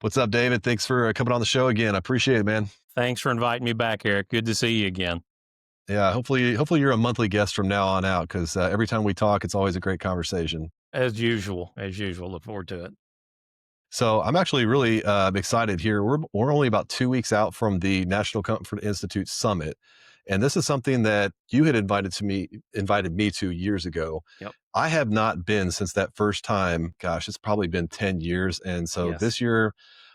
What's up, David? Thanks for coming on the show again. I appreciate it, man. Thanks for inviting me back, Eric. Good to see you again. Yeah, hopefully you're a monthly guest from now on out because every time we talk, it's always a great conversation. As usual. Look forward to it. So I'm actually really excited here. We're only about 2 weeks out from the National Comfort Institute Summit, and this is something that you had invited me to years ago. Yep. I have not been since that first time. Gosh, it's probably been 10 years, and so Yes. this year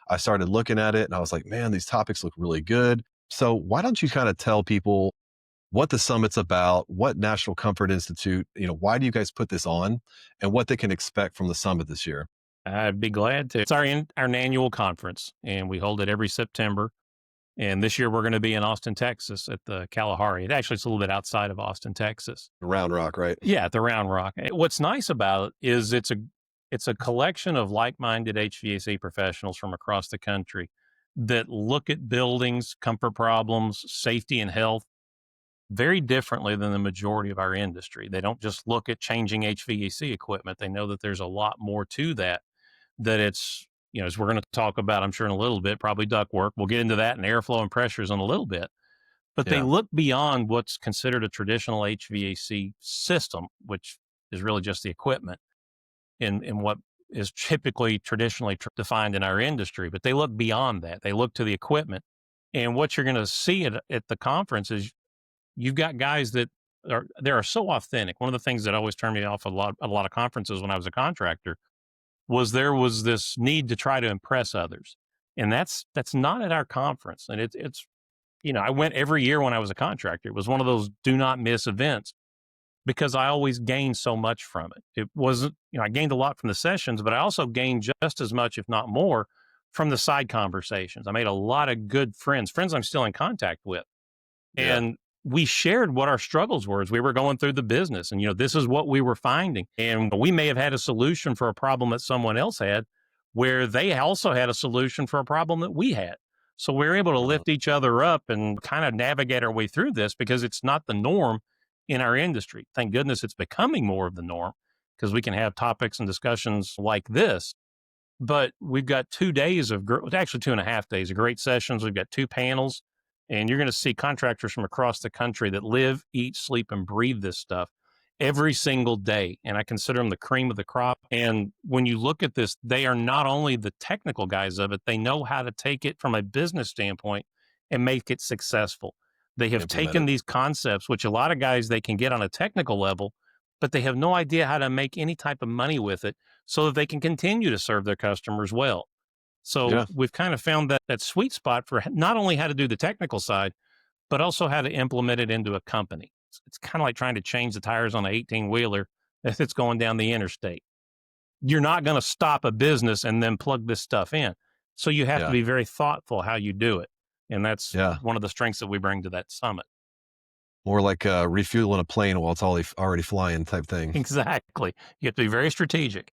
I started looking at it, and I was like, man, these topics look really good. So why don't you kind of tell people what the summit's about, what National Comfort Institute, why do you guys put this on, and what they can expect from the summit this year? I'd be glad to. It's our annual conference, and we hold it every September. And this year we're going to be in Austin, Texas at the Kalahari. It actually is a little bit outside of Austin, Texas. Round Rock, right? Yeah, at the Round Rock. What's nice about it is it's a collection of like-minded HVAC professionals from across the country that look at buildings, comfort problems, safety and health very differently than the majority of our industry. They don't just look at changing HVAC equipment. They know that there's a lot more to that, that it's, as we're going to talk about, I'm sure in a little bit, probably ductwork. We'll get into that and airflow and pressures in a little bit. But they Yeah. look beyond what's considered a traditional HVAC system, which is really just the equipment in what is typically traditionally defined in our industry. But they look beyond that. They look to the equipment. And what you're going to see at the conference is you've got guys that are so authentic. One of the things that always turned me off a lot of conferences when I was a contractor was there was this need to try to impress others. And that's not at our conference. And it's I went every year when I was a contractor. It was one of those do not miss events because I always gained so much from it. It wasn't, I gained a lot from the sessions, but I also gained just as much, if not more, from the side conversations. I made a lot of good friends I'm still in contact with. Yeah. And we shared what our struggles were as we were going through the business. And, this is what we were finding. And we may have had a solution for a problem that someone else had, where they also had a solution for a problem that we had. So we were able to Uh, lift each other up and kind of navigate our way through this because it's not the norm in our industry. Thank goodness it's becoming more of the norm because we can have topics and discussions like this. But we've got 2 days actually 2.5 days of great sessions. We've got two panels, and you're going to see contractors from across the country that live, eat, sleep, and breathe this stuff every single day. And I consider them the cream of the crop. And when you look at this, they are not only the technical guys of it, they know how to take it from a business standpoint and make it successful. They have Implement taken it. these concepts, which a lot of guys they can get on a technical level, but they have no idea how to make any type of money with it so that they can continue to serve their customers well. So Yeah. we've kind of found that sweet spot for not only how to do the technical side, but also how to implement it into a company. It's kind of like trying to change the tires on an 18 wheeler if it's going down the interstate. You're not going to stop a business and then plug this stuff in. So you have to Yeah. be very thoughtful how you do it. And that's Yeah. one of the strengths that we bring to that summit. More like refueling a plane while it's already flying type thing. Exactly. You have to be very strategic.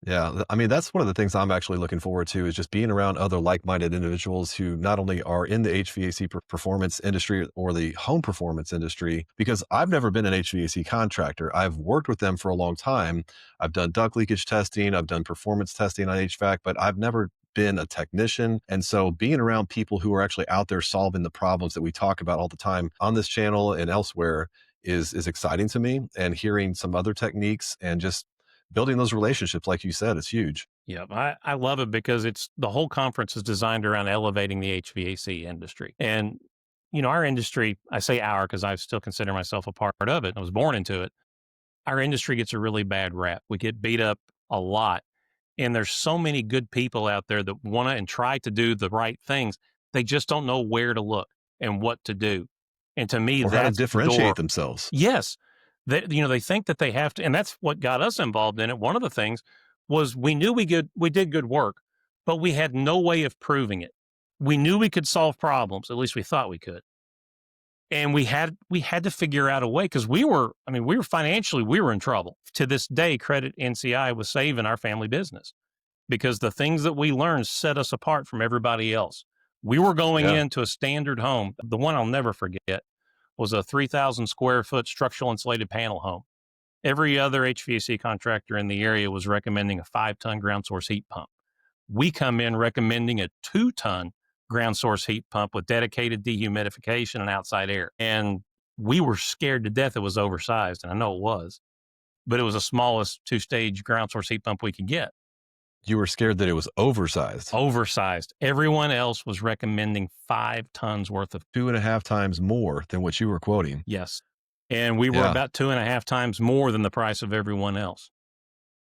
Yeah, I mean, that's one of the things I'm actually looking forward to is just being around other like-minded individuals who not only are in the HVAC performance industry or the home performance industry, because I've never been an HVAC contractor. I've worked with them for a long time. I've done duct leakage testing, I've done performance testing on HVAC, but I've never been a technician. And so being around people who are actually out there solving the problems that we talk about all the time on this channel and elsewhere is exciting to me. And hearing some other techniques and just building those relationships, like you said, is huge. Yeah, I love it because it's the whole conference is designed around elevating the HVAC industry. And, our industry, I say our because I still consider myself a part of it. I was born into it. Our industry gets a really bad rap. We get beat up a lot. And there's so many good people out there that want to and try to do the right things. They just don't know where to look and what to do. And to me, Or how to that's the door. differentiate themselves. Yes. They think that they have to, and that's what got us involved in it. One of the things was we knew we did good work, but we had no way of proving it. We knew we could solve problems, at least we thought we could. And we had to figure out a way because we were financially, we were in trouble. To this day, credit NCI was saving our family business because the things that we learned set us apart from everybody else. We were going Yeah. into a standard home. The one I'll never forget was a 3,000 square foot structural insulated panel home. Every other HVAC contractor in the area was recommending a 5-ton ground source heat pump. We come in recommending a 2-ton ground source heat pump with dedicated dehumidification and outside air. And we were scared to death it was oversized. And I know it was, but it was the smallest 2-stage ground source heat pump we could get. You were scared that it was oversized. Oversized. Everyone else was recommending 5 tons worth of. 2.5 times more than what you were quoting. Yes. And we were Yeah. about 2.5 times more than the price of everyone else.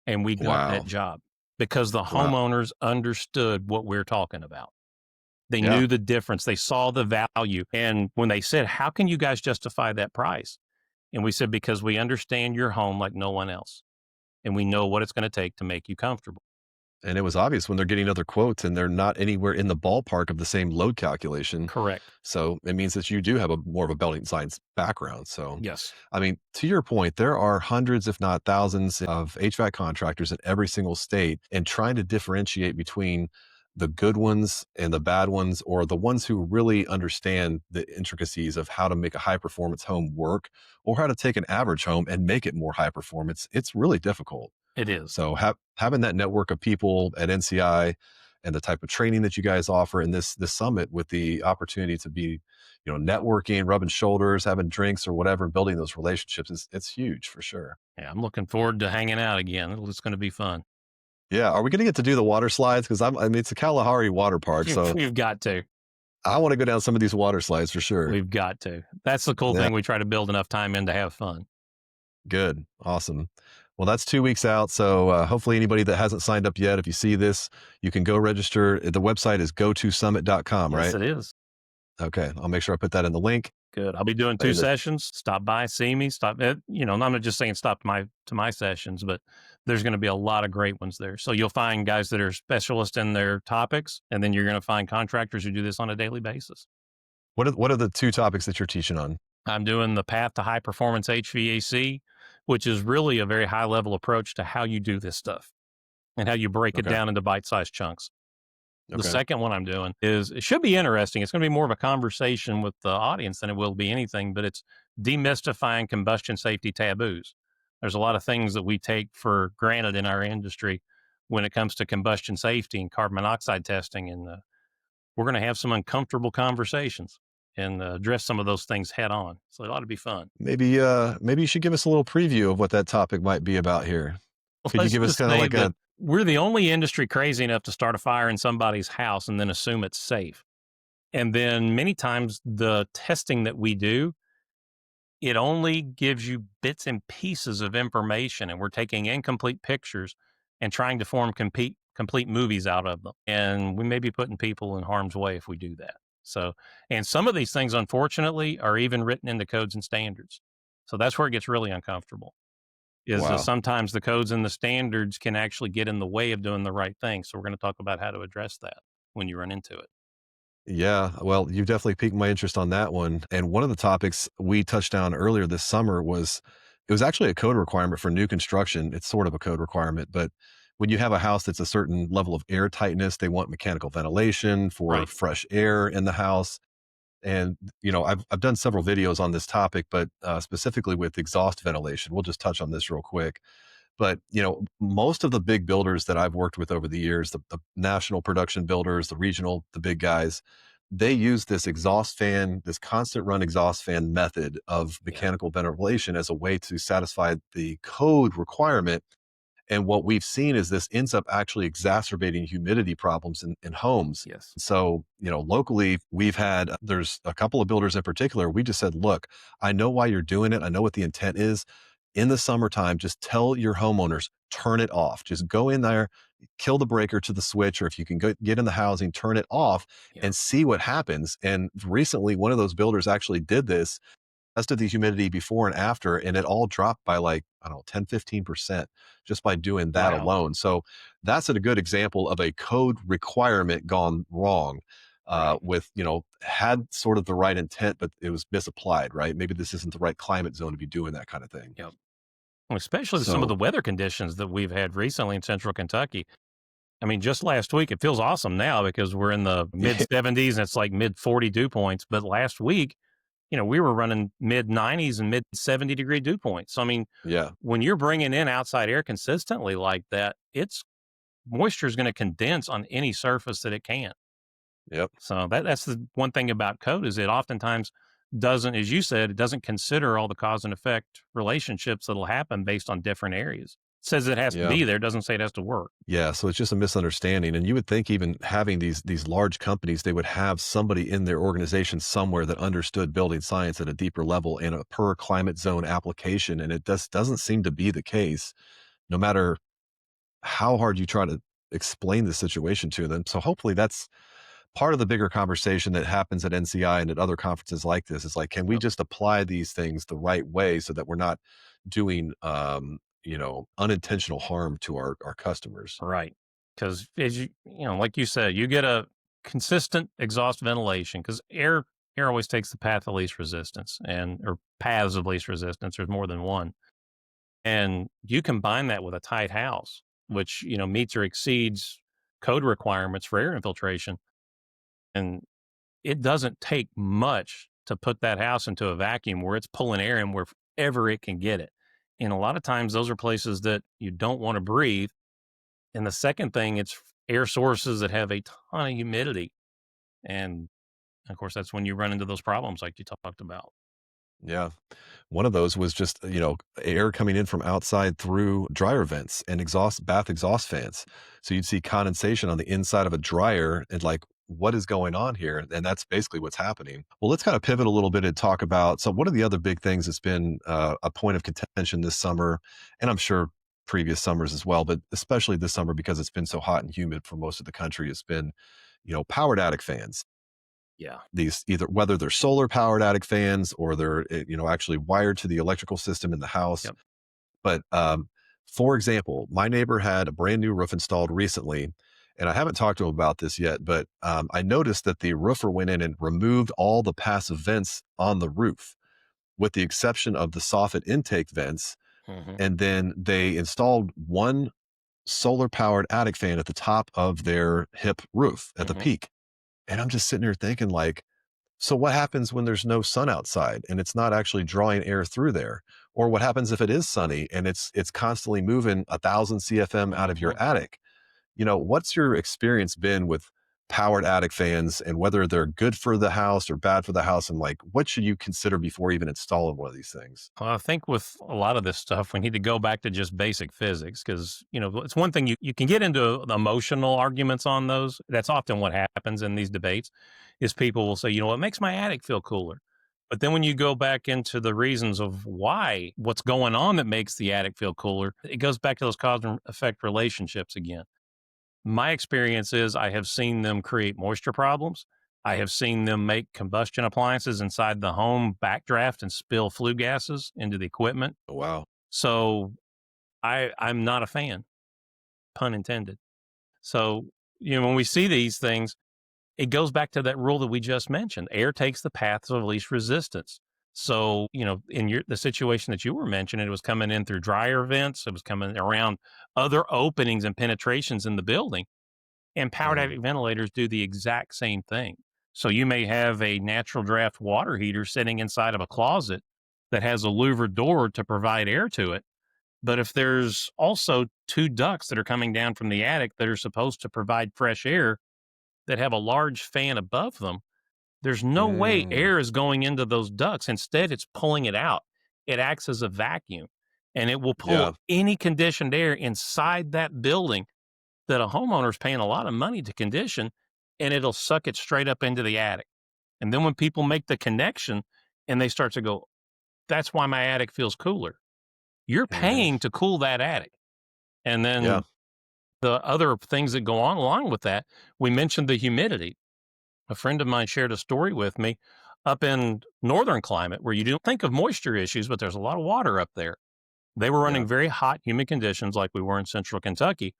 And we got Wow. that job because the Wow. homeowners understood what we're talking about. They Yeah. knew the difference. They saw the value. And when they said, how can you guys justify that price? And we said, because we understand your home like no one else. And we know what it's going to take to make you comfortable. And it was obvious when they're getting other quotes and they're not anywhere in the ballpark of the same load calculation. Correct. So it means that you do have a more of a building science background. So, Yes. I mean, to your point, there are hundreds, if not thousands, of HVAC contractors in every single state, and trying to differentiate between the good ones and the bad ones, or the ones who really understand the intricacies of how to make a high performance home work, or how to take an average home and make it more high performance. It's really difficult. It is. So having that network of people at NCI and the type of training that you guys offer in this summit, with the opportunity to be, networking, rubbing shoulders, having drinks or whatever, building those relationships, it's huge for sure. Yeah, I'm looking forward to hanging out again. It's going to be fun. Yeah. Are we going to get to do the water slides? Because I mean, it's a Kalahari water park. So We've got to. I want to go down some of these water slides for sure. We've got to. That's the cool Yeah. thing. We try to build enough time in to have fun. Good. Awesome. Well, that's 2 weeks out. So hopefully anybody that hasn't signed up yet, if you see this, you can go register. The website is gotosummit.com, right? Yes, it is. Okay. I'll make sure I put that in the link. Good. I'll be doing 2 sessions. Stop by, see me, stop. I'm not just saying stop to my sessions, but there's going to be a lot of great ones there. So you'll find guys that are specialists in their topics, and then you're going to find contractors who do this on a daily basis. What are the 2 topics that you're teaching on? I'm doing the path to high performance HVAC, which is really a very high level approach to how you do this stuff and how you break it down into bite-sized chunks. The second one I'm doing it should be interesting. It's going to be more of a conversation with the audience than it will be anything, but it's demystifying combustion safety taboos. There's a lot of things that we take for granted in our industry when it comes to combustion safety and carbon monoxide testing. And we're going to have some uncomfortable conversations and address some of those things head on. So it ought to be fun. Maybe you should give us a little preview of what that topic might be about here. Could you give us kind of like we're the only industry crazy enough to start a fire in somebody's house and then assume it's safe. And then many times the testing that we do, it only gives you bits and pieces of information, and we're taking incomplete pictures and trying to form complete movies out of them. And we may be putting people in harm's way if we do that. So, and some of these things, unfortunately, are even written into codes and standards. So that's where it gets really uncomfortable. Sometimes the codes and the standards can actually get in the way of doing the right thing. So we're going to talk about how to address that when you run into it. Yeah, well, you definitely piqued my interest on that one. And one of the topics we touched on earlier this summer was, it was actually a code requirement for new construction. It's sort of a code requirement, but when you have a house that's a certain level of air tightness, they want mechanical ventilation for fresh air in the house. And, I've done several videos on this topic, but specifically with exhaust ventilation. We'll just touch on this real quick. But, most of the big builders that I've worked with over the years, the national production builders, the regional, the big guys, they use this exhaust fan, this constant run exhaust fan method of mechanical ventilation as a way to satisfy the code requirement. And what we've seen is this ends up actually exacerbating humidity problems in homes. Yes. So, locally, there's a couple of builders in particular. We just said, look, I know why you're doing it. I know what the intent is. In the summertime, just tell your homeowners, turn it off. Just go in there, kill the breaker to the switch, or if you can get in the housing, turn it off and see what happens. And recently, one of those builders actually did this, tested the humidity before and after, and it all dropped by 10-15% just by doing that alone. So that's a good example of a code requirement gone wrong. With, had sort of the right intent, but it was misapplied, right? Maybe this isn't the right climate zone to be doing that kind of thing. Yep. Especially some of the weather conditions that we've had recently in central Kentucky. I mean, just last week, it feels awesome now because we're in the mid 70s and it's like mid 40 dew points. But last week, we were running mid 90s and mid 70 degree dew points. So, I mean, when you're bringing in outside air consistently like that, it's moisture is going to condense on any surface that it can. Yep. So that's the one thing about code is it oftentimes doesn't, as you said, it doesn't consider all the cause and effect relationships that'll happen based on different areas. It says it has to Yeah. be there, doesn't say it has to work. Yeah, so it's just a misunderstanding, and you would think even having these large companies, they would have somebody in their organization somewhere that understood building science at a deeper level in a per climate zone application, and it just doesn't seem to be the case, no matter how hard you try to explain the situation to them. So hopefully that's part of the bigger conversation that happens at NCI and at other conferences like this is like, can we Yep. just apply these things the right way so that we're not doing, unintentional harm to our customers? Right. Because as like you said, you get a consistent exhaust ventilation because air always takes the path of least resistance and or paths of least resistance. There's more than one. And you combine that with a tight house, which, meets or exceeds code requirements for air infiltration. And it doesn't take much to put that house into a vacuum where it's pulling air in wherever it can get it. And a lot of times those are places that you don't want to breathe. And the second thing, it's air sources that have a ton of humidity. And of course, that's when you run into those problems like you talked about. Yeah. One of those was just, air coming in from outside through dryer vents and bath exhaust fans. So you'd see condensation on the inside of a dryer and like, what is going on here? And that's basically what's happening. Well, let's kind of pivot a little bit and talk about, so one of the other big things that's been a point of contention this summer, and I'm sure previous summers as well, but especially this summer because it's been so hot and humid for most of the country, it's been, powered attic fans. Yeah. These either whether they're solar powered attic fans or they're, actually wired to the electrical system in the house. Yep. But, for example, my neighbor had a brand new roof installed recently, and I haven't talked to him about this yet, but, I noticed that the roofer went in and removed all the passive vents on the roof, with the exception of the soffit intake vents, Hmm. and then they installed one solar powered attic fan at the top of their hip roof at the Hmm. peak. And I'm just sitting here thinking like, so what happens when there's no sun outside and it's not actually drawing air through there? Or what happens if it is sunny and it's constantly moving 1,000 CFM out of your Hmm. attic? What's your experience been with powered attic fans and whether they're good for the house or bad for the house? And like, what should you consider before even installing one of these things? Well, I think with a lot of this stuff, we need to go back to just basic physics because, it's one thing you can get into emotional arguments on those. That's often what happens in these debates is people will say, what makes my attic feel cooler? But then when you go back into the reasons of why, what's going on that makes the attic feel cooler, it goes back to those cause and effect relationships again. My experience is I have seen them create moisture problems. I have seen them make combustion appliances inside the home backdraft and spill flue gases into the equipment. Oh, wow. So I'm not a fan, pun intended. So, when we see these things, it goes back to that rule that we just mentioned. Air takes the paths of least resistance. So, in the situation that you were mentioning, it was coming in through dryer vents, it was coming around other openings and penetrations in the building. And powered Mhm. attic ventilators do the exact same thing. So you may have a natural draft water heater sitting inside of a closet that has a louvered door to provide air to it. But if there's also two ducts that are coming down from the attic that are supposed to provide fresh air that have a large fan above them, there's no way Mm, air is going into those ducts. Instead, it's pulling it out. It acts as a vacuum and it will pull yeah. any conditioned air inside that building that a homeowner's paying a lot of money to condition, and it'll suck it straight up into the attic. And then when people make the connection and they start to go, that's why my attic feels cooler. You're Mhm. paying to cool that attic. And Yeah. then the other things that go on along with that, we mentioned the humidity. A friend of mine shared a story with me up in northern climate where you don't think of moisture issues, but there's a lot of water up there. They were Yeah. running very hot, humid conditions like we were in central Kentucky.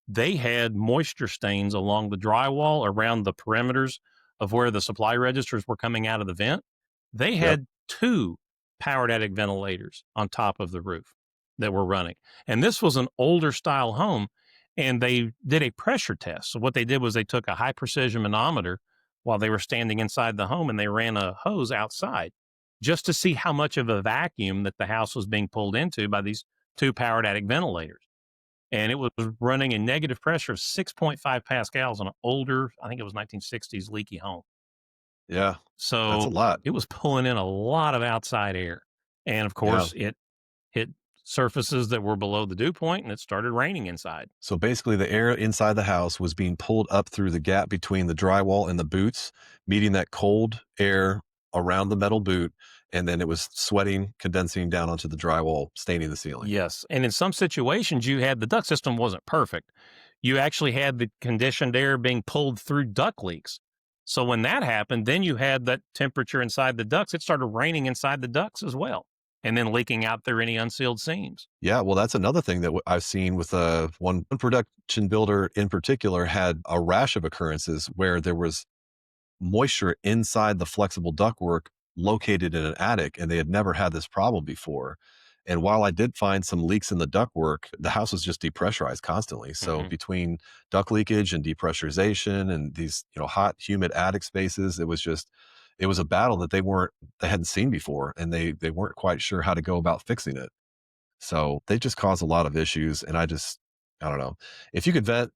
They had moisture stains along the drywall around the perimeters of where the supply registers were coming out of the vent. They Yep. had two powered attic ventilators on top of the roof that were running. And this was an older style home, and they did a pressure test. So, what they did was they took a high precision manometer while they were standing inside the home and they ran a hose outside just to see how much of a vacuum that the house was being pulled into by these two powered attic ventilators. and it was running a negative pressure of 6.5 pascals on an older, I think it was 1960s leaky home. Yeah. That's a So lot. it was pulling in a lot of outside air. And of Yeah. course, it hit surfaces that were below the dew point and it started raining inside. So basically, the air inside the house was being pulled up through the gap between the drywall and the boots, meeting that cold air around the metal boot. And then it was sweating, condensing down onto the drywall, staining the ceiling. Yes. And in some situations, you had the duct system wasn't perfect. You actually had the conditioned air being pulled through duct leaks. So when that happened, then you had that temperature inside the ducts. It started raining inside the ducts as well, and then leaking out through any unsealed seams. Yeah, well, that's another thing that I've seen with one production builder in particular had a rash of occurrences where there was moisture inside the flexible ductwork located in an attic, and they had never had this problem before. And while I did find some leaks in the ductwork, the house was just depressurized constantly. So Hmm. between duct leakage and depressurization and these, hot, humid attic spaces, it was a battle that they hadn't seen before, and they weren't quite sure how to go about fixing it. So they just cause a lot of issues. And I don't know. If you could vent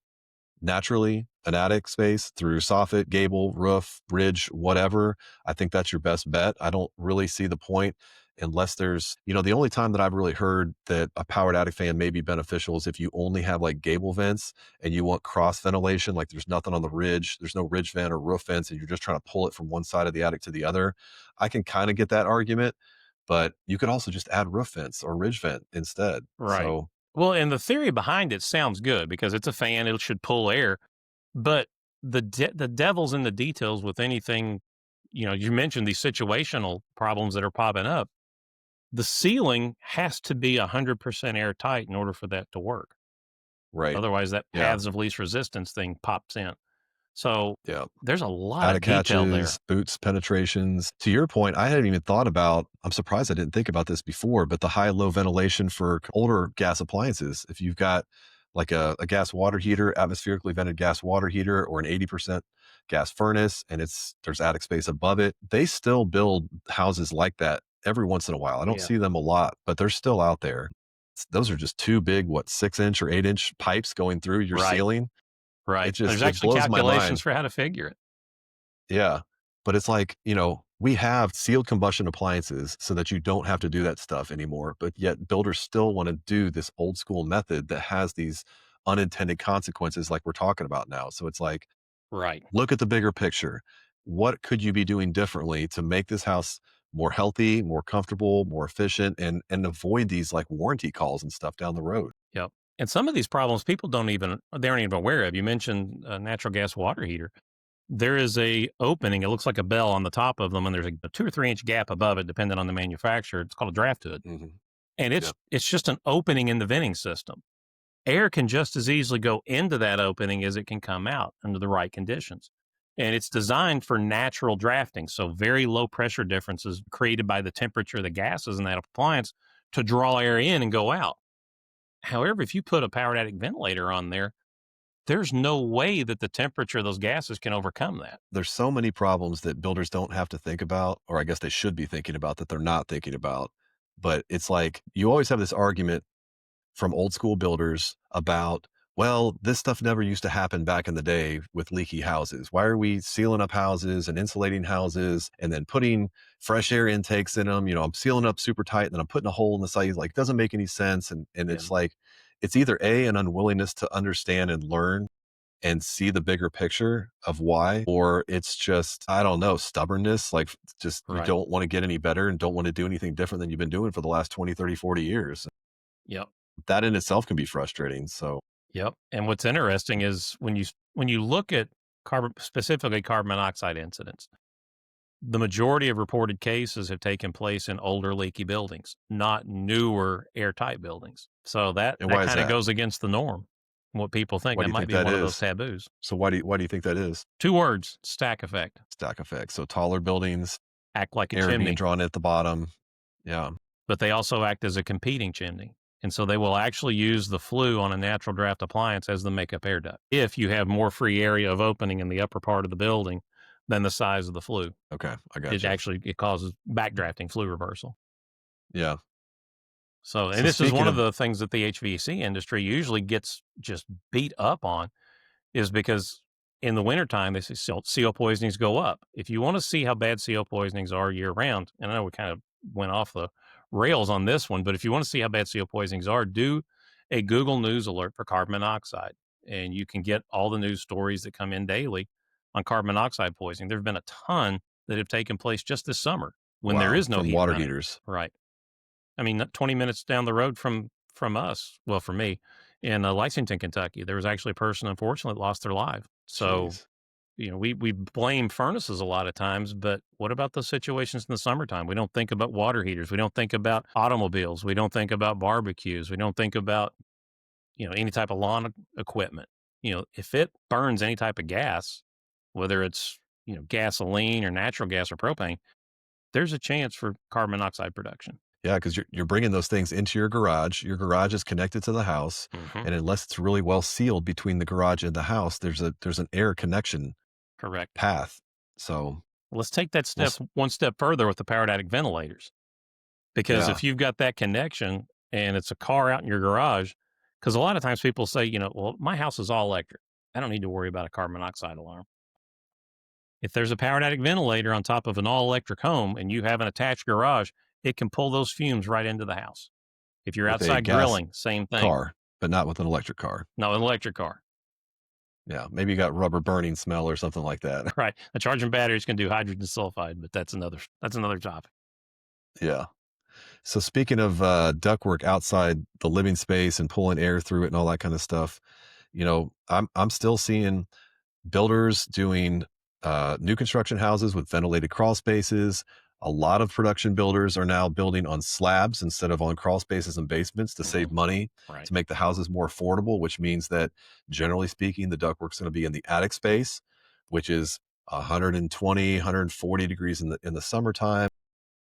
naturally an attic space through soffit, gable, roof, bridge, whatever, I think that's your best bet. I don't really see the point unless the only time that I've really heard that a powered attic fan may be beneficial is if you only have like gable vents and you want cross ventilation, like there's nothing on the ridge, there's no ridge vent or roof vents, and you're just trying to pull it from one side of the attic to the other. I can kind of get that argument, but you could also just add roof vents or ridge vent instead. Right. So, Well, and the theory behind it sounds good because it's a fan; it should pull air. But the devil's in the details with anything. You mentioned these situational problems that are popping up. The ceiling has to be 100% airtight in order for that to work. right. Otherwise, that Yeah. paths of least resistance thing pops in. So Yeah. there's a lot of Attic detail there. hatches, boots penetrations. To your point, I hadn't even thought about, I'm surprised I didn't think about this before, but the high low ventilation for older gas appliances. If you've got like a gas water heater, atmospherically vented gas water heater, or an 80% gas furnace, and there's attic space above it, they still build houses like that every once in a while. I don't Yeah. see them a lot, but they're still out there. Those are just two big, 6 inch or 8 inch pipes going through your Right. ceiling. Right. There's It actually blows my calculations mind. for how to figure it. Yeah. But it's like, we have sealed combustion appliances so that you don't have to do that stuff anymore. But yet builders still want to do this old school method that has these unintended consequences like we're talking about now. So it's like, Right. look at the bigger picture. What could you be doing differently to make this house more healthy, more comfortable, more efficient, and avoid these like warranty calls and stuff down the road? Yep. And some of these problems people they aren't even aware of. You mentioned a natural gas water heater. There is a opening. It looks like a bell on the top of them, and there's a 2 or 3 inch gap above it, depending on the manufacturer. It's called a draft hood, Hmm. and Yeah. it's just an opening in the venting system. Air can just as easily go into that opening as it can come out under the right conditions. And it's designed for natural drafting, so very low pressure differences created by the temperature of the gases in that appliance to draw air in and go out. However, if you put a powered attic ventilator on there, there's no way that the temperature of those gases can overcome that. There's so many problems that builders don't have to think about, or I guess they should be thinking about that they're not thinking about. But it's like you always have this argument from old school builders about, well, this stuff never used to happen back in the day with leaky houses. Why are we sealing up houses and insulating houses and then putting fresh air intakes in them? I'm sealing up super tight and then I'm putting a hole in the side. Like, it doesn't make any sense. And Yeah. it's like, it's either an unwillingness to understand and learn and see the bigger picture of why, or it's just, I don't know, stubbornness. Like, just you Right. don't want to get any better and don't want to do anything different than you've been doing for the last 20, 30, 40 years. Yep. That in itself can be frustrating. So, Yep. And what's interesting is when you look at specifically carbon monoxide incidents, the majority of reported cases have taken place in older leaky buildings, not newer airtight buildings. So that and that why is kind of that? goes against the norm. What people think Why do that you might think be that one of those is? taboos. So why do you think that is? 2 words: stack effect. Stack effect. So taller buildings, Act like a air being chimney, drawn at the bottom. Yeah. but they also act as a competing chimney. And so they will actually use the flue on a natural draft appliance as the makeup air duct if you have more free area of opening in the upper part of the building than the size of the flue. Okay. I got It you. actually it causes backdrafting, flue reversal. Yeah. So, and So this is speaking one of of the things that the HVAC industry usually gets just beat up on is because in the wintertime, they say CO poisonings go up. If you want to see how bad CO poisonings are year round, and I know we kind of went off the rails on this one, but if you want to see how bad CO poisonings are, do a Google News alert for carbon monoxide, and you can get all the news stories that come in daily on carbon monoxide poisoning. There have been a ton that have taken place just this summer when there wow, is no from heat water running. heaters. Right. I mean, 20 minutes down the road from us, well, for me, in Lexington, Kentucky, there was actually a person, unfortunately, that lost their life. So, Jeez. we blame furnaces a lot of times, but what about those situations in the summertime? We don't think about water heaters. We don't think about automobiles. We don't think about barbecues. We don't think about, any type of lawn equipment. If it burns any type of gas, whether it's, gasoline or natural gas or propane, there's a chance for carbon monoxide production. Yeah, because you're bringing those things into your garage. Your garage is connected to the house, Hmm. and unless it's really well sealed between the garage and the house, there's an air connection Correct. path. So Let's take that we'll step one step further with the powered attic ventilators. Because yeah, if you've got that connection and it's a car out in your garage, because a lot of times people say, well, my house is all electric. I don't need to worry about a carbon monoxide alarm. If there's a powered attic ventilator on top of an all electric home and you have an attached garage, it can pull those fumes right into the house. If you're with a outside gas grilling, same thing. car, but not with an electric car. No, an electric car. Yeah, maybe you got rubber burning smell or something like that. Right. A charging batteries can do hydrogen sulfide, but that's another topic. Yeah. So speaking of ductwork outside the living space and pulling air through it and all that kind of stuff, I'm still seeing builders doing new construction houses with ventilated crawl spaces. A lot of production builders are now building on slabs instead of on crawl spaces and basements to Hmm. save money, Right. to make the houses more affordable, which means that generally speaking, the ductwork's going to be in the attic space, which is 120, 140 degrees in the summertime.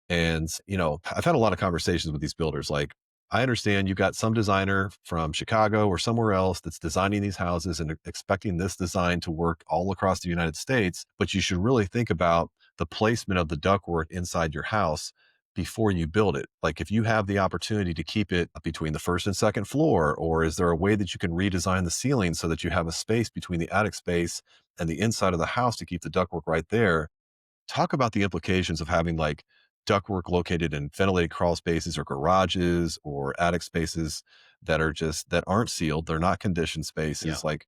And, I've had a lot of conversations with these builders. Like, I understand you got some designer from Chicago or somewhere else that's designing these houses and expecting this design to work all across the United States, but you should really think about the placement of the ductwork inside your house before you build it. Like, if you have the opportunity to keep it between the first and second floor, or is there a way that you can redesign the ceiling so that you have a space between the attic space and the inside of the house to keep the ductwork right there? Talk about the implications of having like ductwork located in ventilated crawl spaces or garages or attic spaces that aren't sealed. They're not conditioned Yeah. spaces. Like,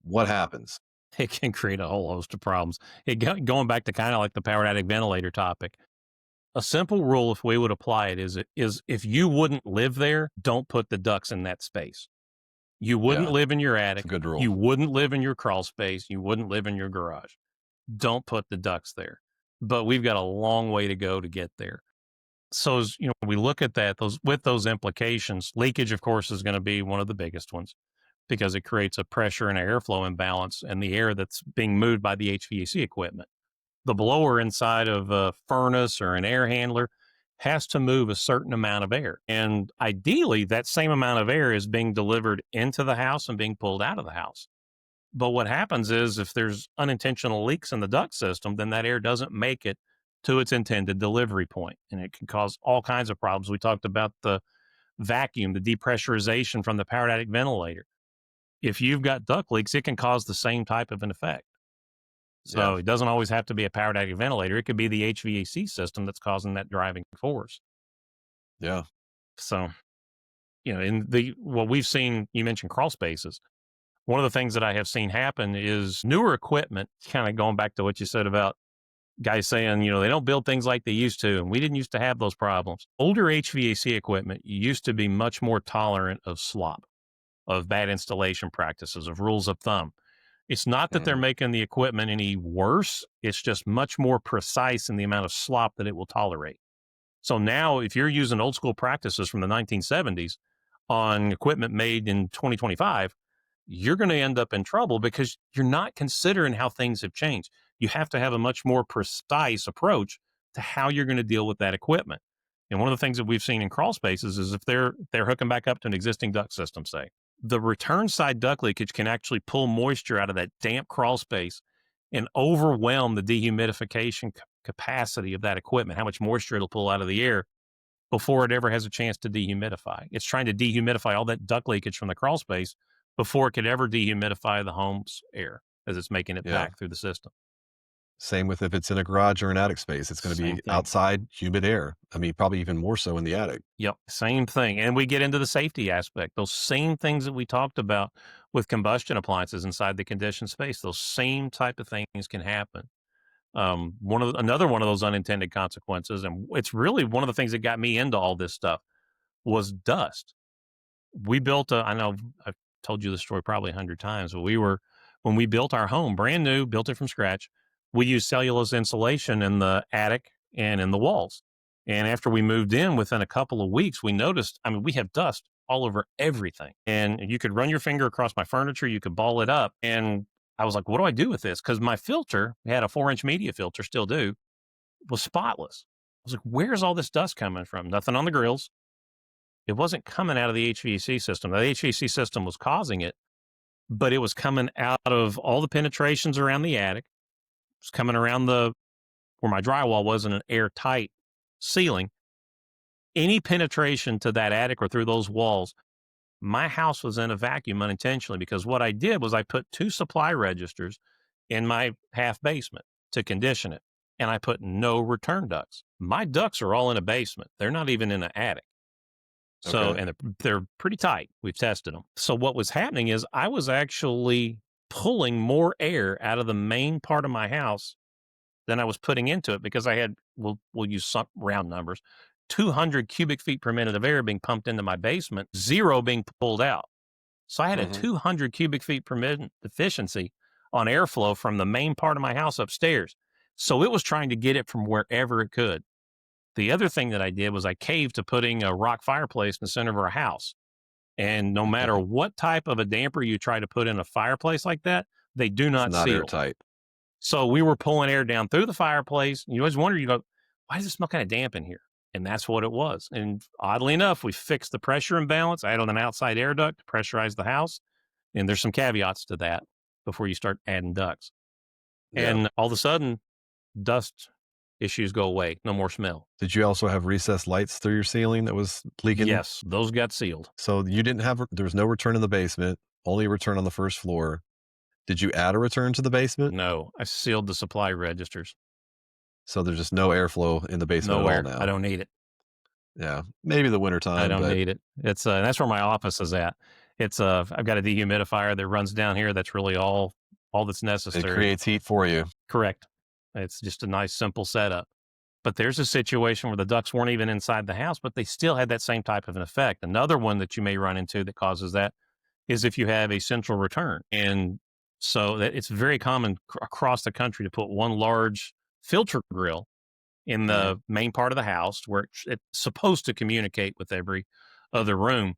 what happens? It can create a whole host of problems. Going back to kind of like the powered attic ventilator topic, a simple rule, if we would apply it, is if you wouldn't live there, don't put the ducts in that space. You wouldn't Yeah, live in your it's a attic. good rule. You wouldn't live in your crawl space. You wouldn't live in your garage. Don't put the ducts there. But we've got a long way to go to get there. So as we look at that, those implications, leakage, of course, is going to be one of the biggest ones because it creates a pressure and airflow imbalance and the air that's being moved by the HVAC equipment. The blower inside of a furnace or an air handler has to move a certain amount of air. And ideally, that same amount of air is being delivered into the house and being pulled out of the house. But what happens is if there's unintentional leaks in the duct system, then that air doesn't make it to its intended delivery point, and it can cause all kinds of problems. We talked about the vacuum, the depressurization from the powered attic ventilator. If you've got duct leaks, it can cause the same type of an effect. Yeah. So it doesn't always have to be a powered attic ventilator. It could be the HVAC system that's causing that driving force. Yeah. So, in the what we've seen, you mentioned crawl spaces. One of the things that I have seen happen is newer equipment, kind of going back to what you said about guys saying, they don't build things like they used to, and we didn't used to have those problems. Older HVAC equipment used to be much more tolerant of slop, of bad installation practices, of rules of thumb. It's not that they're Mhm. making the equipment any worse. It's just much more precise in the amount of slop that it will tolerate. So now, if you're using old school practices from the 1970s on equipment made in 2025, you're going to end up in trouble because you're not considering how things have changed. You have to have a much more precise approach to how you're going to deal with that equipment. And one of the things that we've seen in crawl spaces is if they're hooking back up to an existing duct system, say, the return side duct leakage can actually pull moisture out of that damp crawl space and overwhelm the dehumidification capacity of that equipment, how much moisture it'll pull out of the air. before it ever has a chance to dehumidify. It's trying to dehumidify all that duct leakage from the crawl space before it could ever dehumidify the home's air as it's making it Yeah. back through the system. Same with if it's in a garage or an attic space, it's going to Same be thing. outside humid air. I mean, probably even more so in the attic. Yep, same thing. And we get into the safety aspect. Those same things that we talked about with combustion appliances inside the conditioned space, those same type of things can happen. Another one of those unintended consequences, and it's really one of the things that got me into all this stuff, was dust. We built a, I know I've told you this story probably 100 times, but when we built our home, brand new, built it from scratch, we used cellulose insulation in the attic and in the walls. And after we moved in, within a couple of weeks, we noticed, I mean, we have dust all over everything. And you could run your finger across my furniture, you could ball it up. And I was like, what do I do with this? Because my filter, we had a 4-inch media filter, still do, was spotless. I was like, where's all this dust coming from? Nothing on the grills. It wasn't coming out of the HVAC system. The HVAC system was causing it, but it was coming out of all the penetrations around the attic. It was coming around where my drywall was in an airtight ceiling. Any penetration to that attic or through those walls, my house was in a vacuum unintentionally, because what I did was I put 2 supply registers in my half basement to condition it, and I put no return ducts. My ducts are all in a basement. They're not even in an attic. So, Okay. and they're pretty tight. We've tested them. So what was happening is I was actually pulling more air out of the main part of my house than I was putting into it, because I had, we'll use some round numbers, 200 cubic feet per minute of air being pumped into my basement, 0 being pulled out. So I had a Hmm. 200 cubic feet per minute deficiency on airflow from the main part of my house upstairs. So it was trying to get it from wherever it could. The other thing that I did was I caved to putting a rock fireplace in the center of our house. And no matter what type of a damper you try to put in a fireplace like that, they do It's not not seal. airtight. So we were pulling air down through the fireplace. You always wonder, you go, why does it smell kind of damp in here? And that's what it was. And oddly enough, we fixed the pressure imbalance. I added an outside air duct to pressurize the house. And there's some caveats to that before you start adding ducts. Yeah. And all of a sudden, dust issues go away. No more smell. Did you also have recessed lights through your ceiling that was leaking? Yes, those got sealed. So you didn't have, there was no return in the basement, only a return on the first floor. Did you add a return to the basement? No, I sealed the supply registers. So there's just no airflow in the basement at all Nowhere. I now. don't need it. Yeah. Maybe the I wintertime, don't but need it. It's that's where my office is at. It's I've got a dehumidifier that runs down here. That's really all that's it necessary. creates heat for you. Correct. It's just a nice simple setup. But there's a situation where the ducts weren't even inside the house, but they still had that same type of an effect. Another one that you may run into that causes that is if you have a central return. And so that it's very common across the country to put one large filter grill in Mhm. the main part of the house where it's supposed to communicate with every other room.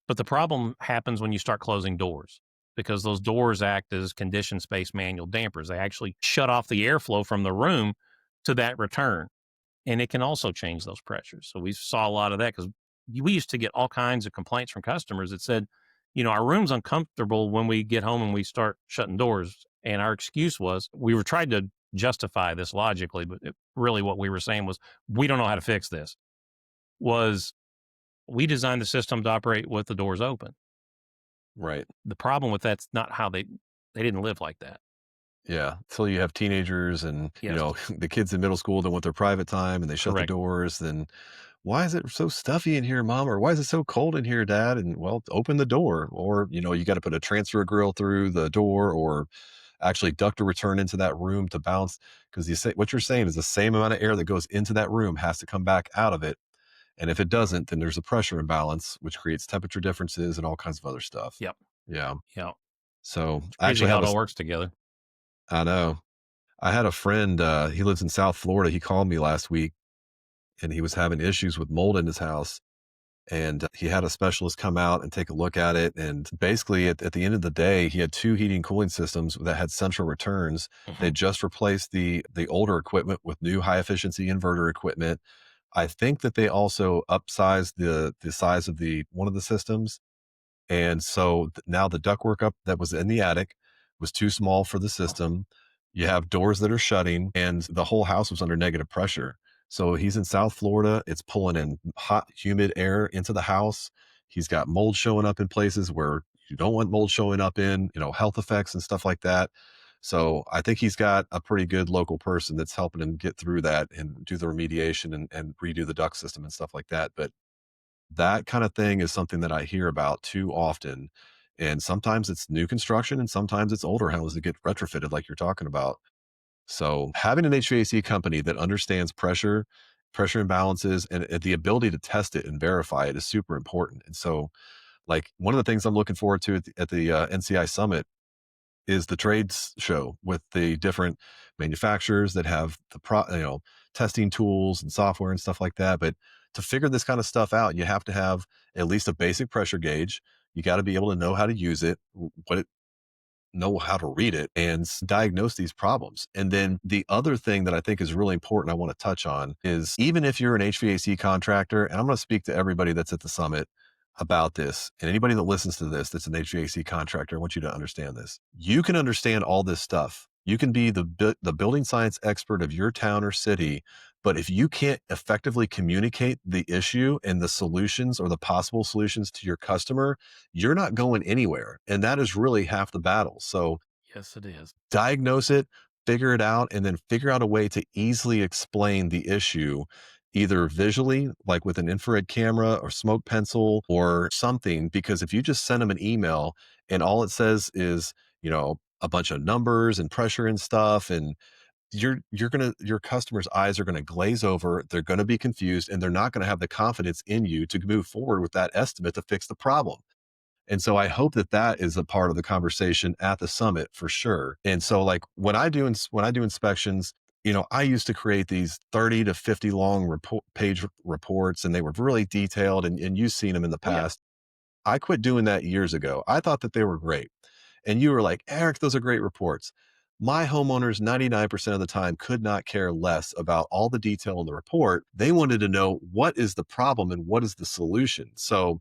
But the problem happens when you start closing doors, because those doors act as conditioned space manual dampers. They actually shut off the airflow from the room to that return. And it can also change those pressures. So we saw a lot of that, because we used to get all kinds of complaints from customers that said, our room's uncomfortable when we get home and we start shutting doors. And our excuse was, we were trying to justify this logically, but really what we were saying was, we don't know how to fix this. Was we designed the system to operate with the doors open. Right. The problem with that's not how they didn't live like that. Yeah. So you have teenagers and, Yes. the kids in middle school don't want their private time and they shut the Correct. doors. Then why is it so stuffy in here, mom? Or why is it so cold in here, dad? And well, open the door. Or, you got to put a transfer grill through the door or actually duct a return into that room to bounce. Because what you're saying is the same amount of air that goes into that room has to come back out of it. And if it doesn't, then there's a pressure imbalance, which creates temperature differences and all kinds of other stuff. Yep. Yeah. Yep. So It's I crazy actually how have it all works together. I know. I had a friend, he lives in South Florida. He called me last week and he was having issues with mold in his house. And he had a specialist come out and take a look at it. And basically, at the end of the day, he had 2 heating and cooling systems that had central returns. They Mhm. just replaced the older equipment with new high efficiency inverter equipment. I think that they also upsized the size of one of the systems. And so now the ductwork up that was in the attic was too small for the system. You have doors that are shutting, and the whole house was under negative pressure. So he's in South Florida. It's pulling in hot, humid air into the house. He's got mold showing up in places where you don't want mold showing up in, health effects and stuff like that. So I think he's got a pretty good local person that's helping him get through that and do the remediation and redo the duct system and stuff like that. But that kind of thing is something that I hear about too often. And sometimes it's new construction and sometimes it's older homes that get retrofitted, like you're talking about. So having an HVAC company that understands pressure imbalances, and the ability to test it and verify it is super important. And so, like one of the things I'm looking forward to at the NCI Summit is the trades show with the different manufacturers that have testing tools and software and stuff like that. But to figure this kind of stuff out, you have to have at least a basic pressure gauge. You got to be able to know how to use it, what it know how to read it and diagnose these problems. And then the other thing that I think is really important I want to touch on is even if you're an HVAC contractor, and I'm going to speak to everybody that's at the summit about this, and anybody that listens to this that's an HVAC contractor, I want you to understand this. You can understand all this stuff. You can be the building science expert of your town or city, but if you can't effectively communicate the issue and the solutions or the possible solutions to your customer, you're not going anywhere. And that is really half the battle. So Yes, it is. diagnose it, figure it out, and then figure out a way to easily explain the issue, either visually, like with an infrared camera or smoke pencil or something. Because if you just send them an email and all it says is, a bunch of numbers and pressure and stuff, and your customers' eyes are gonna glaze over, they're gonna be confused, and they're not gonna have the confidence in you to move forward with that estimate to fix the problem. And so I hope that that is a part of the conversation at the summit for sure. And so like when I do inspections, I used to create these 30 to 50 long page reports, and they were really detailed, and you've seen them in the Oh, yeah. past. I quit doing that years ago. I thought that they were great. And you were like, "Eric, those are great reports." My homeowners 99% of the time could not care less about all the detail in the report. They wanted to know what is the problem and what is the solution. So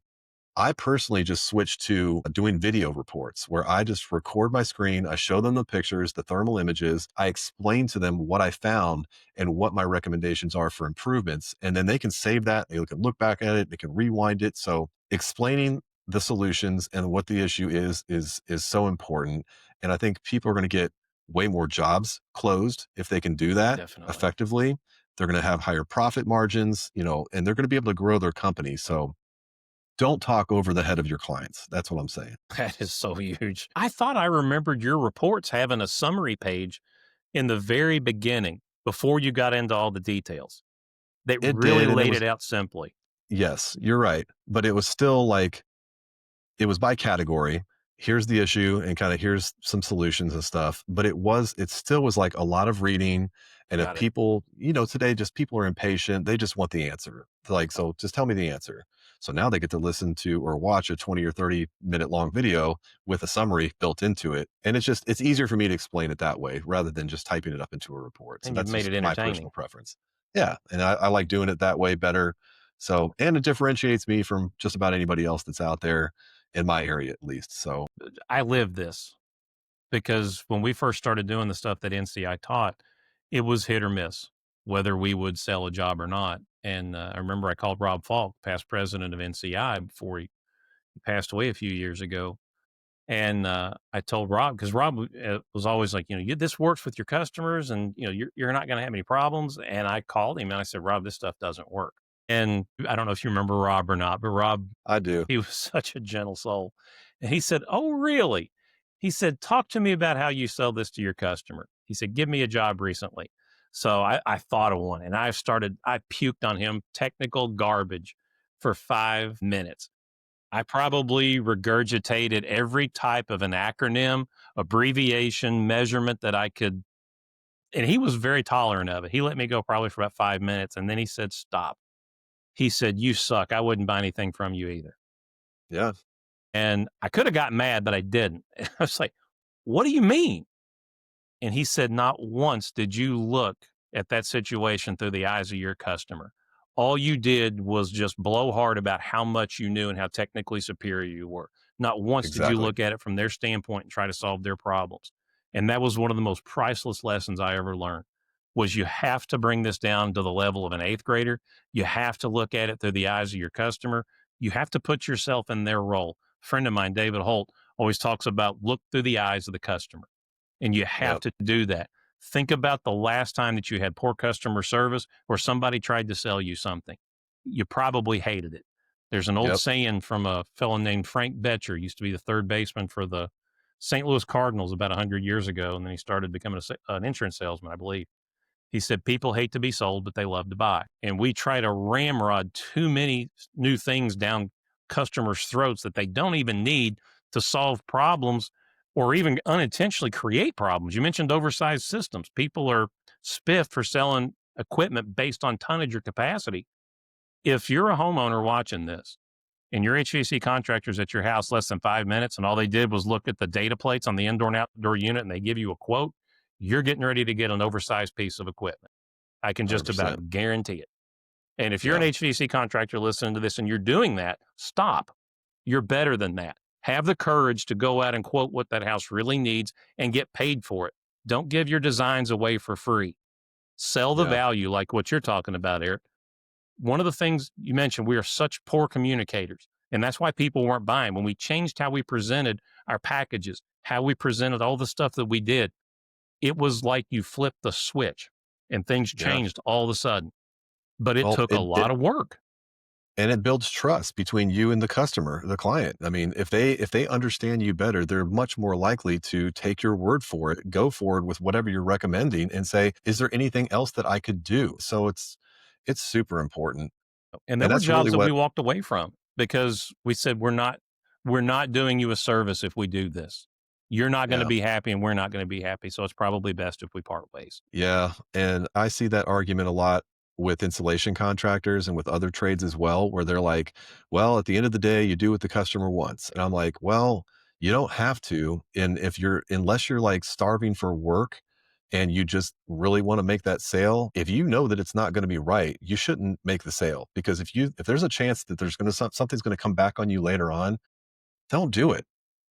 I personally just switched to doing video reports where I just record my screen. I show them the pictures, the thermal images. I explain to them what I found and what my recommendations are for improvements. And then they can save that. They can look back at it. They can rewind it. So explaining the solutions and what the issue is so important. And I think people are going to get way more jobs closed if they can do that Definitely. effectively. They're going to have higher profit margins, and they're going to be able to grow their company. So don't talk over the head of your clients. That's what I'm saying. That is so huge. I thought I remembered your reports having a summary page in the very beginning before you got into all the details. That It really did, and it laid was it out simply. yes, you're right, but it was still like it was by category. Here's the issue and kinda here's some solutions and stuff, but it still was like a lot of reading, and if Got it. people today just people are impatient, they just want the answer. Like, "So just tell me the answer." So now they get to listen to or watch a 20 or 30-minute long video with a summary built into it, and it's easier for me to explain it that way rather than just typing it up into a report, so And you've that's made just it my entertaining. personal preference. Yeah, and I like doing it that way better, so and it differentiates me from just about anybody else that's out there in my area at least. So I lived this because when we first started doing the stuff that NCI taught, it was hit or miss whether we would sell a job or not. And I remember I called Rob Falk, past president of NCI, before he passed away a few years ago. And I told Rob, because Rob was always like, this works with your customers, and you're not going to have any problems. And I called him and I said, Rob, this stuff doesn't work. And I don't know if you remember Rob or not, but Rob, I do. he was such a gentle soul. And he said, "Oh, really?" He said, "Talk to me about how you sell this to your customer." He said, "Give me a job recently." So I thought of one, and I puked on him technical garbage for 5 minutes. I probably regurgitated every type of an acronym, abbreviation, measurement that I could. And he was very tolerant of it. He let me go probably for about 5 minutes. And then he said, "Stop." He said, "You suck. I wouldn't buy anything from you either." Yeah, And I could have got mad, but I didn't. I was like, "What do you mean?" And he said, "Not once did you look at that situation through the eyes of your customer. All you did was just blow hard about how much you knew and how technically superior you were. Not once did you exactly. look at it from their standpoint and try to solve their problems." And that was one of the most priceless lessons I ever learned. was you have to bring this down to the level of an eighth grader. You have to look at it through the eyes of your customer. You have to put yourself in their role. A friend of mine, David Holt, always talks about look through the eyes of the customer, and you have Yep. to do that. Think about the last time that you had poor customer service or somebody tried to sell you something. You probably hated it. There's an old Yep. saying from a fellow named Frank Betcher, used to be the third baseman for the St. Louis Cardinals about 100 years ago, and then he started becoming an insurance salesman, I believe. He said, people hate to be sold, but they love to buy. And we try to ramrod too many new things down customers' throats that they don't even need to solve problems or even unintentionally create problems. You mentioned oversized systems. People are spiffed for selling equipment based on tonnage or capacity. If you're a homeowner watching this and your HVAC contractor's at your house less than 5 minutes and all they did was look at the data plates on the indoor and outdoor unit and they give you a quote, you're getting ready to get an oversized piece of equipment. I can just 100%. about guarantee it. And if you're an Yeah. HVAC contractor listening to this and you're doing that, stop. You're better than that. Have the courage to go out and quote what that house really needs and get paid for it. Don't give your designs away for free. Sell the Yeah. value like what you're talking about, Eric. One of the things you mentioned, we are such poor communicators. And that's why people weren't buying. When we changed how we presented our packages, how we presented all the stuff that we did, it was like you flipped the switch and things Yeah. changed all of a sudden. But it Well, took a lot of work. and it builds trust between you and the customer, the client. I mean, if they understand you better, they're much more likely to take your word for it, go forward with whatever you're recommending and say, is there anything else that I could do? So it's super important. And there And were that's really jobs that we what walked away from because we said, we're not doing you a service if we do this. You're not going to yeah. be happy and we're not going to be happy. So it's probably best if we part ways. Yeah, and I see that argument a lot with insulation contractors and with other trades as well, where they're like, "Well, at the end of the day, you do what the customer wants." And I'm like, "Well, you don't have to. And if you're unless you're like starving for work and you just really want to make that sale, if you know that it's not going to be right, you shouldn't make the sale because if there's a chance that there's going to something's going to come back on you later on, don't do it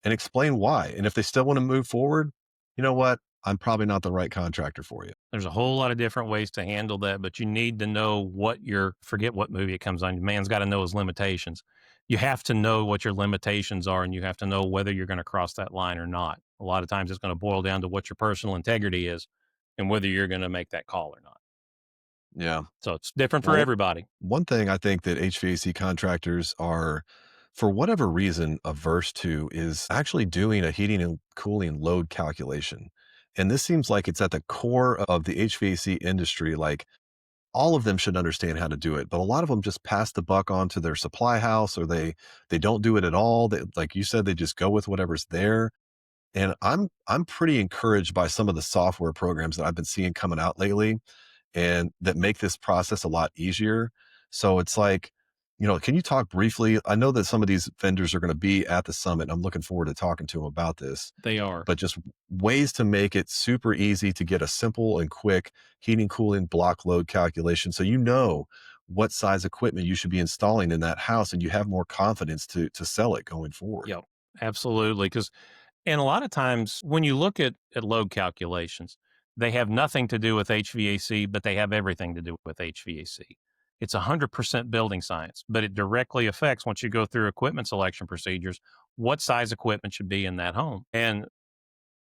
and explain why. And if they still want to move forward, you know what? I'm probably not the right contractor for you." There's a whole lot of different ways to handle that, but you need to know what your forget what movie it comes on. Man's got to know his limitations. You have to know what your limitations are, and you have to know whether you're going to cross that line or not. A lot of times, it's going to boil down to what your personal integrity is, and whether you're going to make that call or not. Yeah. So it's different for Well, everybody. one thing I think that HVAC contractors are, for whatever reason, averse to is actually doing a heating and cooling load calculation. And this seems like it's at the core of the HVAC industry. Like all of them should understand how to do it, but a lot of them just pass the buck on to their supply house or they don't do it at all. They, like you said, they just go with whatever's there. And I'm pretty encouraged by some of the software programs that I've been seeing coming out lately and that make this process a lot easier. So it's like, can you talk briefly? I know that some of these vendors are going to be at the summit. And I'm looking forward to talking to them about this, They are. but just ways to make it super easy to get a simple and quick heating, cooling block load calculation. So you know what size equipment you should be installing in that house and you have more confidence to sell it going forward. Yep, absolutely. And a lot of times when you look at load calculations, they have nothing to do with HVAC, but they have everything to do with HVAC. It's 100% building science, but it directly affects once you go through equipment selection procedures, what size equipment should be in that home. And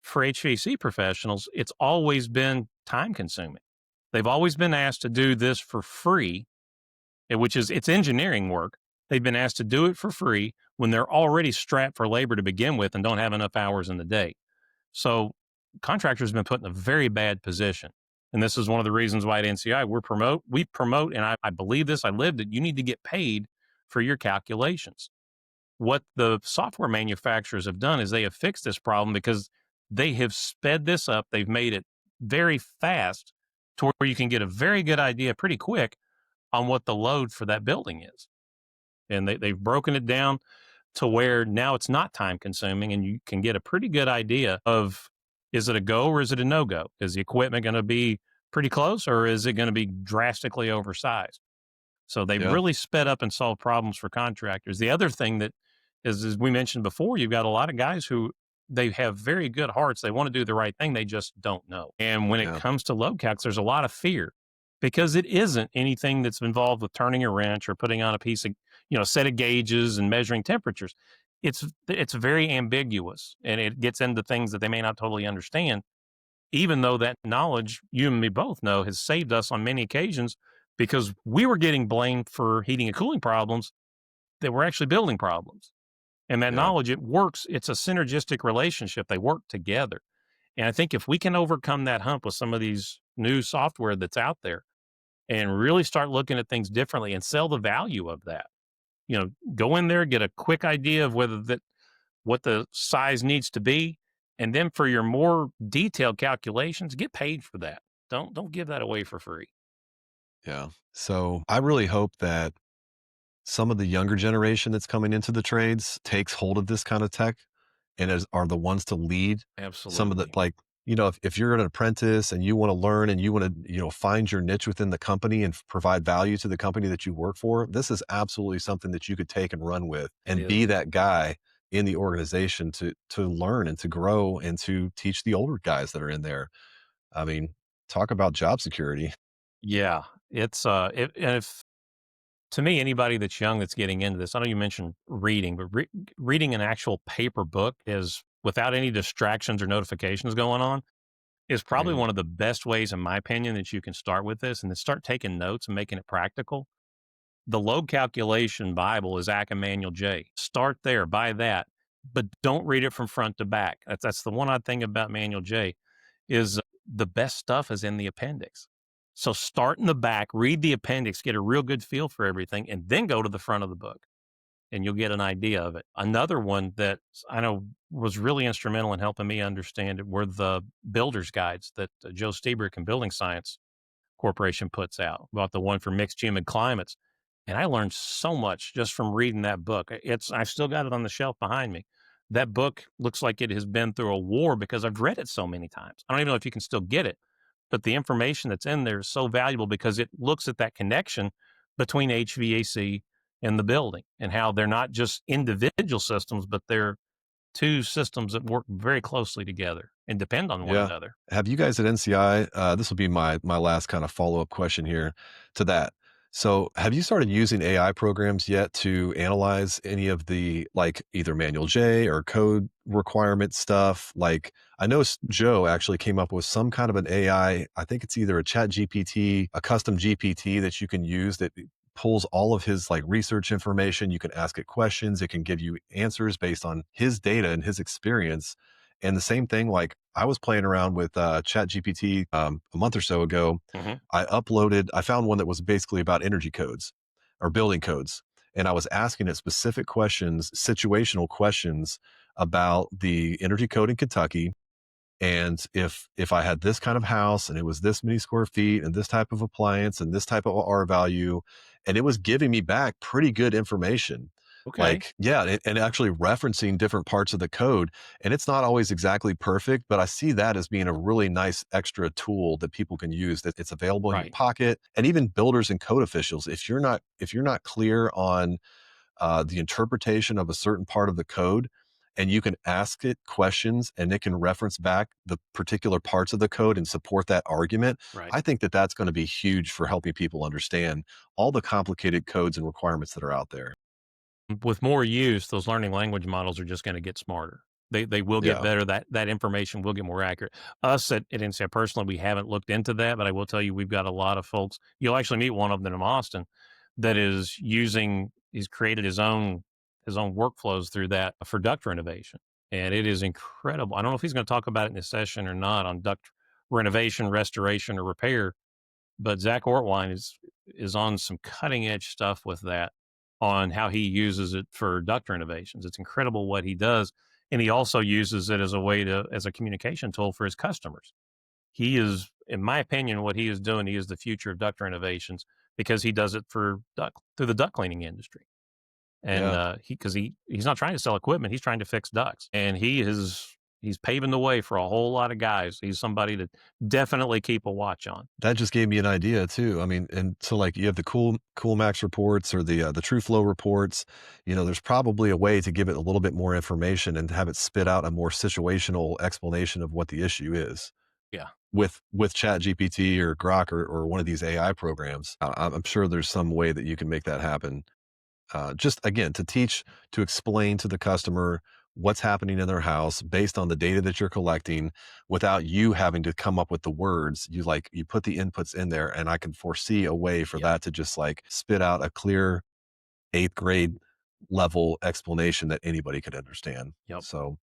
for HVAC professionals, it's always been time consuming. They've always been asked to do this for free, which is it's engineering work. They've been asked to do it for free when they're already strapped for labor to begin with and don't have enough hours in the day. So contractors have been put in a very bad position. And this is one of the reasons why at NCI we promote, and I believe this, I lived it, you need to get paid for your calculations. What the software manufacturers have done is they have fixed this problem because they have sped this up. They've made it very fast to where you can get a very good idea pretty quick on what the load for that building is. And they've broken it down to where now it's not time consuming and you can get a pretty good idea of, is it a go or is it a no go? Is the equipment going to be pretty close or is it going to be drastically oversized? So they've Yeah. really sped up and solved problems for contractors. The other thing that is, as we mentioned before, you've got a lot of guys who they have very good hearts. They want to do the right thing. They just don't know. And when it Yeah. comes to load calcs, there's a lot of fear because it isn't anything that's involved with turning a wrench or putting on a piece of, set of gauges and measuring temperatures. It's very ambiguous and it gets into things that they may not totally understand, even though that knowledge, you and me both know, has saved us on many occasions because we were getting blamed for heating and cooling problems that were actually building problems. And that Yeah. knowledge, it works. It's a synergistic relationship. They work together. And I think if we can overcome that hump with some of these new software that's out there and really start looking at things differently and sell the value of that, go in there, get a quick idea of what the size needs to be. And then for your more detailed calculations, get paid for that. Don't give that away for free. Yeah. So I really hope that some of the younger generation that's coming into the trades takes hold of this kind of tech and are the ones to lead some of the Absolutely. like, if you're an apprentice and you want to learn and you want to, find your niche within the company and provide value to the company that you work for, this is absolutely something that you could take and run with It and be is. that guy in the organization to learn and to grow and to teach the older guys that are in there. I mean, talk about job security. Yeah. If to me, anybody that's young that's getting into this, I know you mentioned reading, but reading an actual paper book is without any distractions or notifications going on is probably Mhm. one of the best ways, in my opinion, that you can start with this and then start taking notes and making it practical. The load calculation Bible is Ack Emanuel J. Start there, buy that, but don't read it from front to back. That's the one odd thing about Manual J is the best stuff is in the appendix. So start in the back, read the appendix, get a real good feel for everything, and then go to the front of the book and you'll get an idea of it. Another one that I know was really instrumental in helping me understand it were the builder's guides that Joe Stiebrick and Building Science Corporation puts out, about the one for mixed humid climates. And I learned so much just from reading that book. I've still got it on the shelf behind me. That book looks like it has been through a war because I've read it so many times. I don't even know if you can still get it, but the information that's in there is so valuable because it looks at that connection between HVAC and the building and how they're not just individual systems, but they're two systems that work very closely together and depend on one Yeah. another. Have you guys at NCI, this will be my last kind of follow-up question here to that. So, have you started using AI programs yet to analyze any of the like either Manual J or code requirement stuff? Like I know Joe actually came up with some kind of an AI, I think it's either a chat GPT, a custom GPT that you can use that pulls all of his like research information. You can ask it questions, it can give you answers based on his data and his experience. And the same thing, like I was playing around with ChatGPT a month or so ago. Hmm. I found one that was basically about energy codes or building codes. And I was asking it specific questions, situational questions about the energy code in Kentucky. And if I had this kind of house and it was this many square feet and this type of appliance and this type of R value, and it was giving me back pretty good information. Okay. Like, yeah, and actually referencing different parts of the code. And it's not always exactly perfect, but I see that as being a really nice extra tool that people can use that it's available in your Right. pocket. And even builders and code officials, if you're not clear on the interpretation of a certain part of the code, and you can ask it questions and it can reference back the particular parts of the code and support that argument. Right. I think that that's going to be huge for helping people understand all the complicated codes and requirements that are out there. With more use, those learning language models are just going to get smarter. They will get Yeah. better. That information will get more accurate. Us at NCI personally, we haven't looked into that, but I will tell you, we've got a lot of folks. You'll actually meet one of them in Austin that is using. He's created his own workflows through that for duct renovation, and it is incredible. I don't know if he's going to talk about it in this session or not on duct renovation, restoration, or repair, but Zach Ortwine is on some cutting edge stuff with that on how he uses it for duct renovations. It's incredible what he does. And he also uses it as a way as a communication tool for his customers. He is, in my opinion, what he is doing, he is the future of duct renovations because he does it for through the duct cleaning industry. And Yeah. he's not trying to sell equipment, he's trying to fix ducts. And he is He's paving the way for a whole lot of guys. He's somebody to definitely keep a watch on. That just gave me an idea too. I mean, and so like you have the Cool Max reports or the True Flow reports. There's probably a way to give it a little bit more information and have it spit out a more situational explanation of what the issue is Yeah. with Chat GPT or Grok or one of these AI programs. I'm sure there's some way that you can make that happen. Just again, to explain to the customer what's happening in their house based on the data that you're collecting without you having to come up with the words. You put the inputs in there, and I can foresee a way for Yep. that to just like spit out a clear eighth grade level explanation that anybody could understand. Yep. So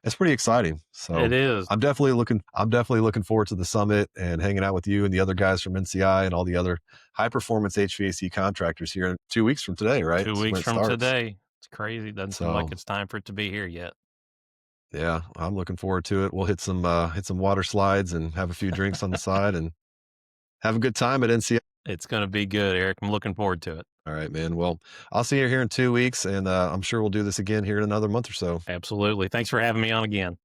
it's pretty exciting. So It is. I'm definitely looking forward to the summit and hanging out with you and the other guys from NCI and all the other high performance HVAC contractors here in 2 weeks from today, right? 2 Is weeks when it from starts. today. It's crazy. Doesn't seem like So it's time for it to be here yet. yeah, I'm looking forward to it. We'll hit some water slides and have a few drinks on the side and have a good time at NCI. It's going to be good, Eric. I'm looking forward to it. All right, man. Well, I'll see you here in 2 weeks, and I'm sure we'll do this again here in another month or so. Absolutely. Thanks for having me on again.